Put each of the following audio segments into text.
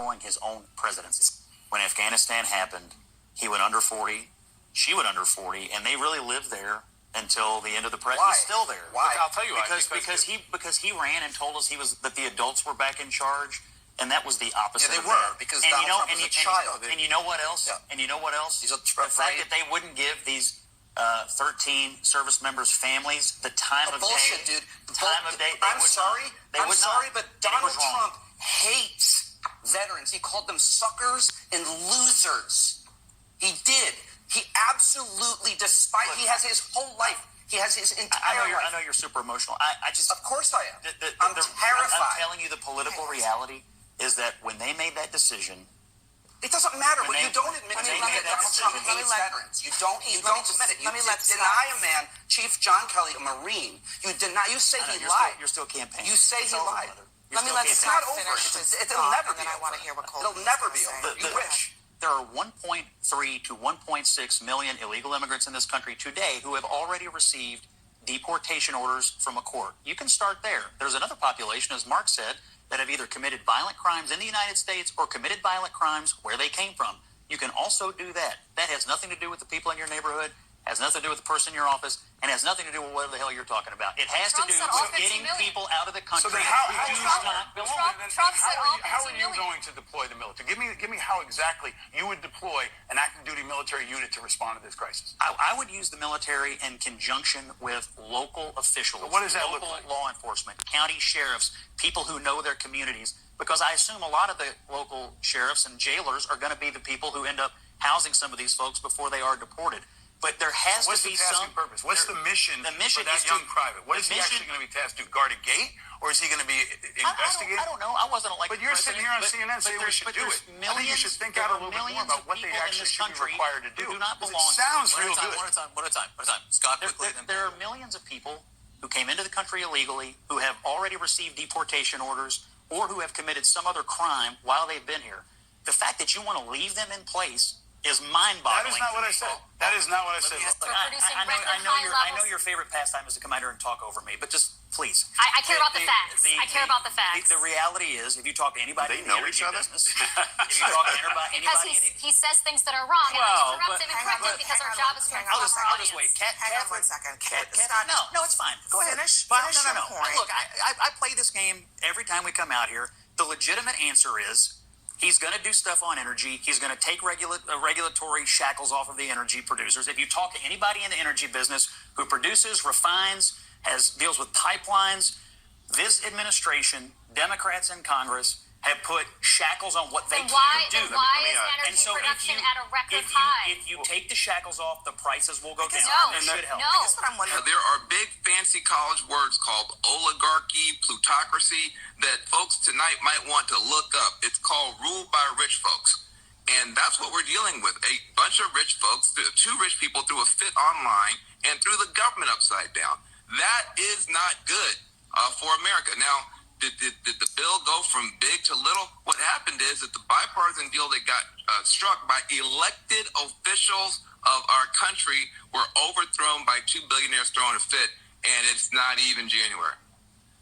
destroying his own presidency. When Afghanistan happened, he went under 40, she went under 40, and they really lived there until the end of the presidency. He's still there. Why? I'll tell you why. Because he ran and told us that the adults were back in charge. And that was the opposite. Yeah, they were, because Donald Trump was a child. And you know what else? Yeah. And you know what else? The fact that they wouldn't give these 13 service members' families the time of bullshit, day. Dude. The time of day. I'm sorry, but Donald Trump hates veterans. He called them suckers and losers. He did. He absolutely, he has his whole life. He has his entire life. I know you're super emotional. I just. Of course I am. I'm terrified. I'm telling you, the political reality is that when they made that decision, it doesn't matter. But you don't admit to me that Donald Trump hates veterans. You don't admit it. You deny a man, Chief John Kelly, a Marine. You say he lied. You're still campaigning. You say he lied. It's not over. It'll never be over. It'll never be over. You wish. There are 1.3 to 1.6 million illegal immigrants in this country today who have already received deportation orders from a court. You can start there. There's another population, as Mark said, that have either committed violent crimes in the United States or committed violent crimes where they came from. You can also do that. That has nothing to do with the people in your neighborhood, has nothing to do with the person in your office, and has nothing to do with whatever the hell you're talking about. It has to do with getting people out of the country who do not belong. How are you going to deploy the military? Give me how exactly you would deploy an active duty military unit to respond to this crisis. I would use the military in conjunction with local officials. But what does that look like? Local law enforcement, county sheriffs, people who know their communities, because I assume a lot of the local sheriffs and jailers are going to be the people who end up housing some of these folks before they are deported. But there has to be some purpose. What's the mission? The mission for that young private. What is he actually going to be tasked to do? Guard a gate, or is he going to be investigating? I don't know. I wasn't like. But you're sitting here on CNN saying we should do it. I think you should think out a little bit more about what they actually should be required to do. Do not belong. It sounds real good. One at a time. Scott, quickly. There are millions of people who came into the country illegally, who have already received deportation orders, or who have committed some other crime while they've been here. The fact that you want to leave them in place is mind-boggling. That is not what I said. That is not what I said. I know your favorite pastime is to come out here and talk over me, but just please. I care about the facts. I care about the facts. The reality is, if you talk to anybody in the energy business, if you talk to anybody, because he says things that are wrong, and I interrupt him and correct him because our job is to inform our audience. I'll just wait. Hang on 1 second. No, it's fine. Go ahead. No. Look, I play this game every time we come out here. The legitimate answer is, he's going to do stuff on energy. He's going to take regulatory shackles off of the energy producers. If you talk to anybody in the energy business who produces, refines, deals with pipelines, this administration, Democrats in Congress, have put shackles on what they can do. Why is energy production at a record high? If you take the shackles off, the prices will go down. No, it should help. No. That's what I'm wondering. There are big fancy college words called oligarchy, plutocracy, that folks tonight might want to look up. It's called rule by rich folks. And that's what we're dealing with. A bunch of rich folks, two rich people threw a fit online and threw the government upside down. That is not good for America. Now, did the bill go from big to little? What happened is that the bipartisan deal that got struck by elected officials of our country were overthrown by two billionaires throwing a fit, and it's not even January.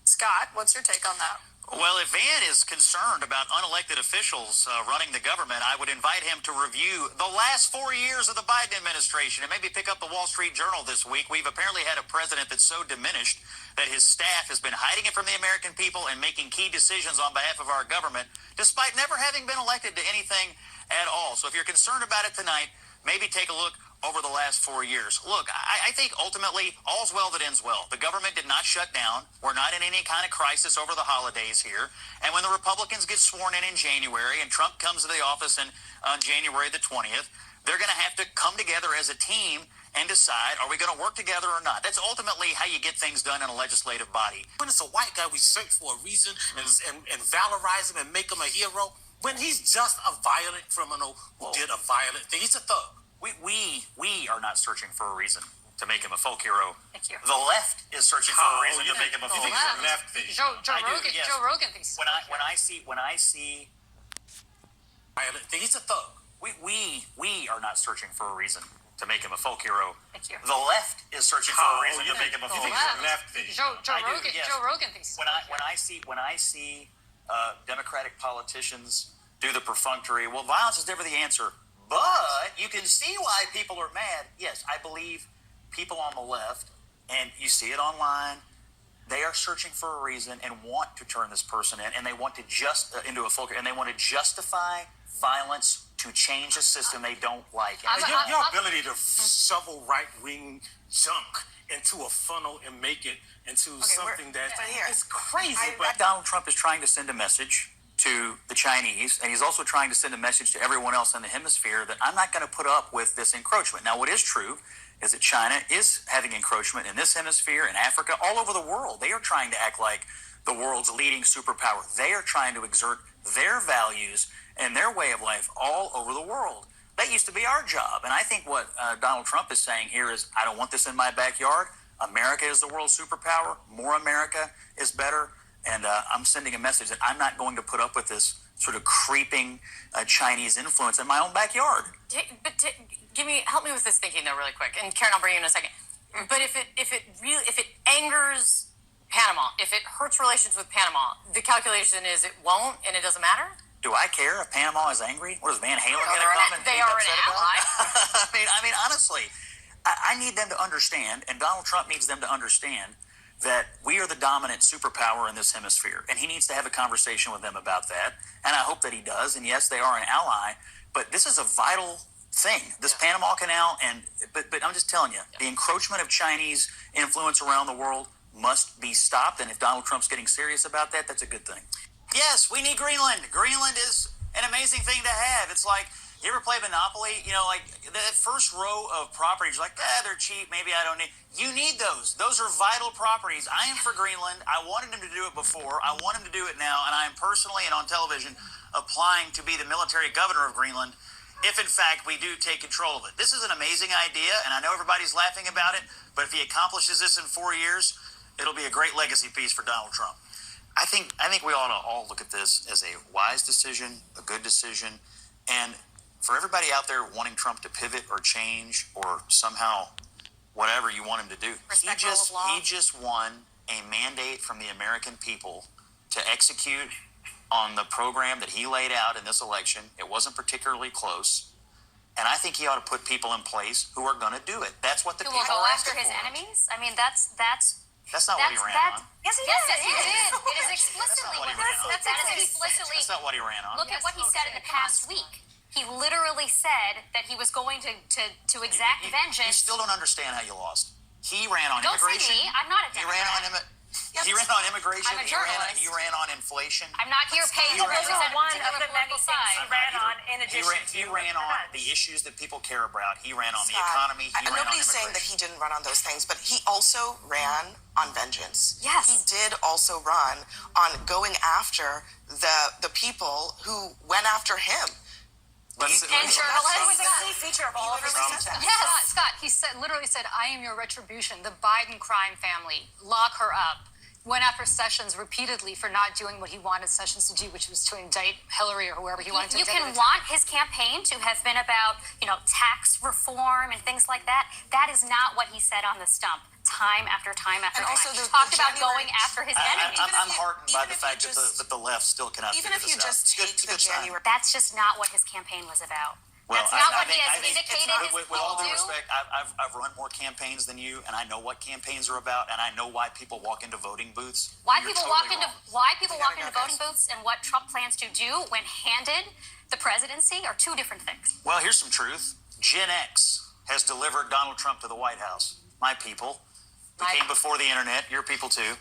Scott, what's your take on that? Well, if Van is concerned about unelected officials running the government, I would invite him to review the last 4 years of the Biden administration and maybe pick up the Wall Street Journal this week. We've apparently had a president that's so diminished that his staff has been hiding it from the American people and making key decisions on behalf of our government, despite never having been elected to anything at all. So if you're concerned about it tonight, maybe take a look over the last 4 years. Look, I think ultimately all's well that ends well. The government did not shut down. We're not in any kind of crisis over the holidays here. And when the Republicans get sworn in January and Trump comes to the office on January the 20th, they're going to have to come together as a team and decide, are we going to work together or not? That's ultimately how you get things done in a legislative body. When it's a white guy, we search for a reason and valorize him and make him a hero. When he's just a violent criminal who did a violent thing, he's a thug. We are not searching for a reason to make him a folk hero. Thank you. The left is searching for a reason to make him a folk hero. Joe Rogan thinks. When I see violent thing, he's a thug. We are not searching for a reason to make him a folk hero. Thank you. The left is searching for a reason to make him a folk hero. Joe Rogan thinks. When I see Democratic politicians do the perfunctory, well, violence is never the answer. But you can see why people are mad. Yes, I believe people on the left, and you see it online, they are searching for a reason and want to turn this person in, and they want to into a filter, and they want to justify violence to change a system they don't like. Your ability to shovel right-wing junk into a funnel and make it into something that is crazy. Donald Trump is trying to send a message to the Chinese, and he's also trying to send a message to everyone else in the hemisphere that I'm not going to put up with this encroachment. Now, what is true is that China is having encroachment in this hemisphere, in Africa, all over the world. They are trying to act like the world's leading superpower. They are trying to exert their values and their way of life all over the world. That used to be our job. And I think what Donald Trump is saying here is, I don't want this in my backyard. America is the world's superpower. More America is better. And I'm sending a message that I'm not going to put up with this sort of creeping Chinese influence in my own backyard. Help me with this thinking though, really quick. And Karen, I'll bring you in a second. But if it angers Panama, if it hurts relations with Panama, the calculation is it won't, and it doesn't matter. Do I care if Panama is angry? What is Van Halen going to come and they are an ally. I mean, honestly, I need them to understand, and Donald Trump needs them to understand that we are the dominant superpower in this hemisphere, and he needs to have a conversation with them about that. And I hope that he does. And yes, they are an ally, but this is a vital thing, this Panama Canal. But I'm just telling you, the encroachment of Chinese influence around the world must be stopped. And if Donald Trump's getting serious about that, that's a good thing. Yes, we need Greenland. Greenland is an amazing thing to have. It's like, you ever play Monopoly? You know, like that first row of properties, you're like, they're cheap. Maybe I don't need. You need those. Those are vital properties. I am for Greenland. I wanted him to do it before. I want him to do it now. And I am personally and on television applying to be the military governor of Greenland if, in fact, we do take control of it. This is an amazing idea, and I know everybody's laughing about it, but if he accomplishes this in 4 years, it'll be a great legacy piece for Donald Trump. I think we ought to all look at this as a wise decision, a good decision, and for everybody out there wanting Trump to pivot or change or somehow whatever you want him to do, he just won a mandate from the American people to execute on the program that he laid out in this election. It wasn't particularly close, and I think he ought to put people in place who are going to do it. That's what the people will go are after his for. enemies. I mean, that's not what he ran on. Yes, he did. It is explicitly what he what ran on. That's not what he ran on. Look at what he said in the past week. He literally said that he was going to exact vengeance. You still don't understand how you lost. He ran on Don't immigration. Say me. I'm not a Democrat. He ran on immigration. I'm a journalist. He ran on inflation. I'm not here paying Those to represent are one a of the many political things he side. ran on in addition He ran on the issues that people care about. He ran on the Scott, economy. He ran on nobody's saying that he didn't run on those things, but he also ran on vengeance. Yes. He did also run on going after the people who went after him. And It journalists. was a key feature of all of his content. Yes, Scott. He literally said, "I am your retribution." The Biden crime family, lock her up. Went after Sessions repeatedly for not doing what he wanted Sessions to do, which was to indict Hillary or whoever he wanted to indict. You can want his campaign to have been about, tax reform and things like that. That is not what he said on the stump. Time after time after time. Also he talked about going after his enemies. I'm heartened by the fact that the left still cannot figure this out. Even if you just take the January. That's just not what his campaign was about. Well, That's not what I he has think indicated. with all due respect, I've run more campaigns than you, and I know what campaigns are about, and I know why people walk into voting booths. Why You're people totally walk into go, voting booths and what Trump plans to do when handed the presidency are two different things. Well, here's some truth. Gen X has delivered Donald Trump to the White House. My people. We came before the internet. Your people too.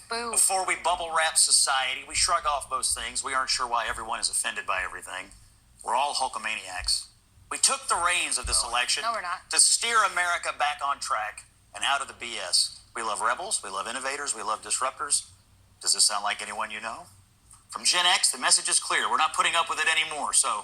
Boo. Before we bubble wrap society, we shrug off most things. We aren't sure why everyone is offended by everything. We're all Hulkamaniacs. We took the reins of this election No, we're not. to steer America back on track and out of the BS. We love rebels. We love innovators. We love disruptors. Does this sound like anyone you know? From Gen X, the message is clear. We're not putting up with it anymore. So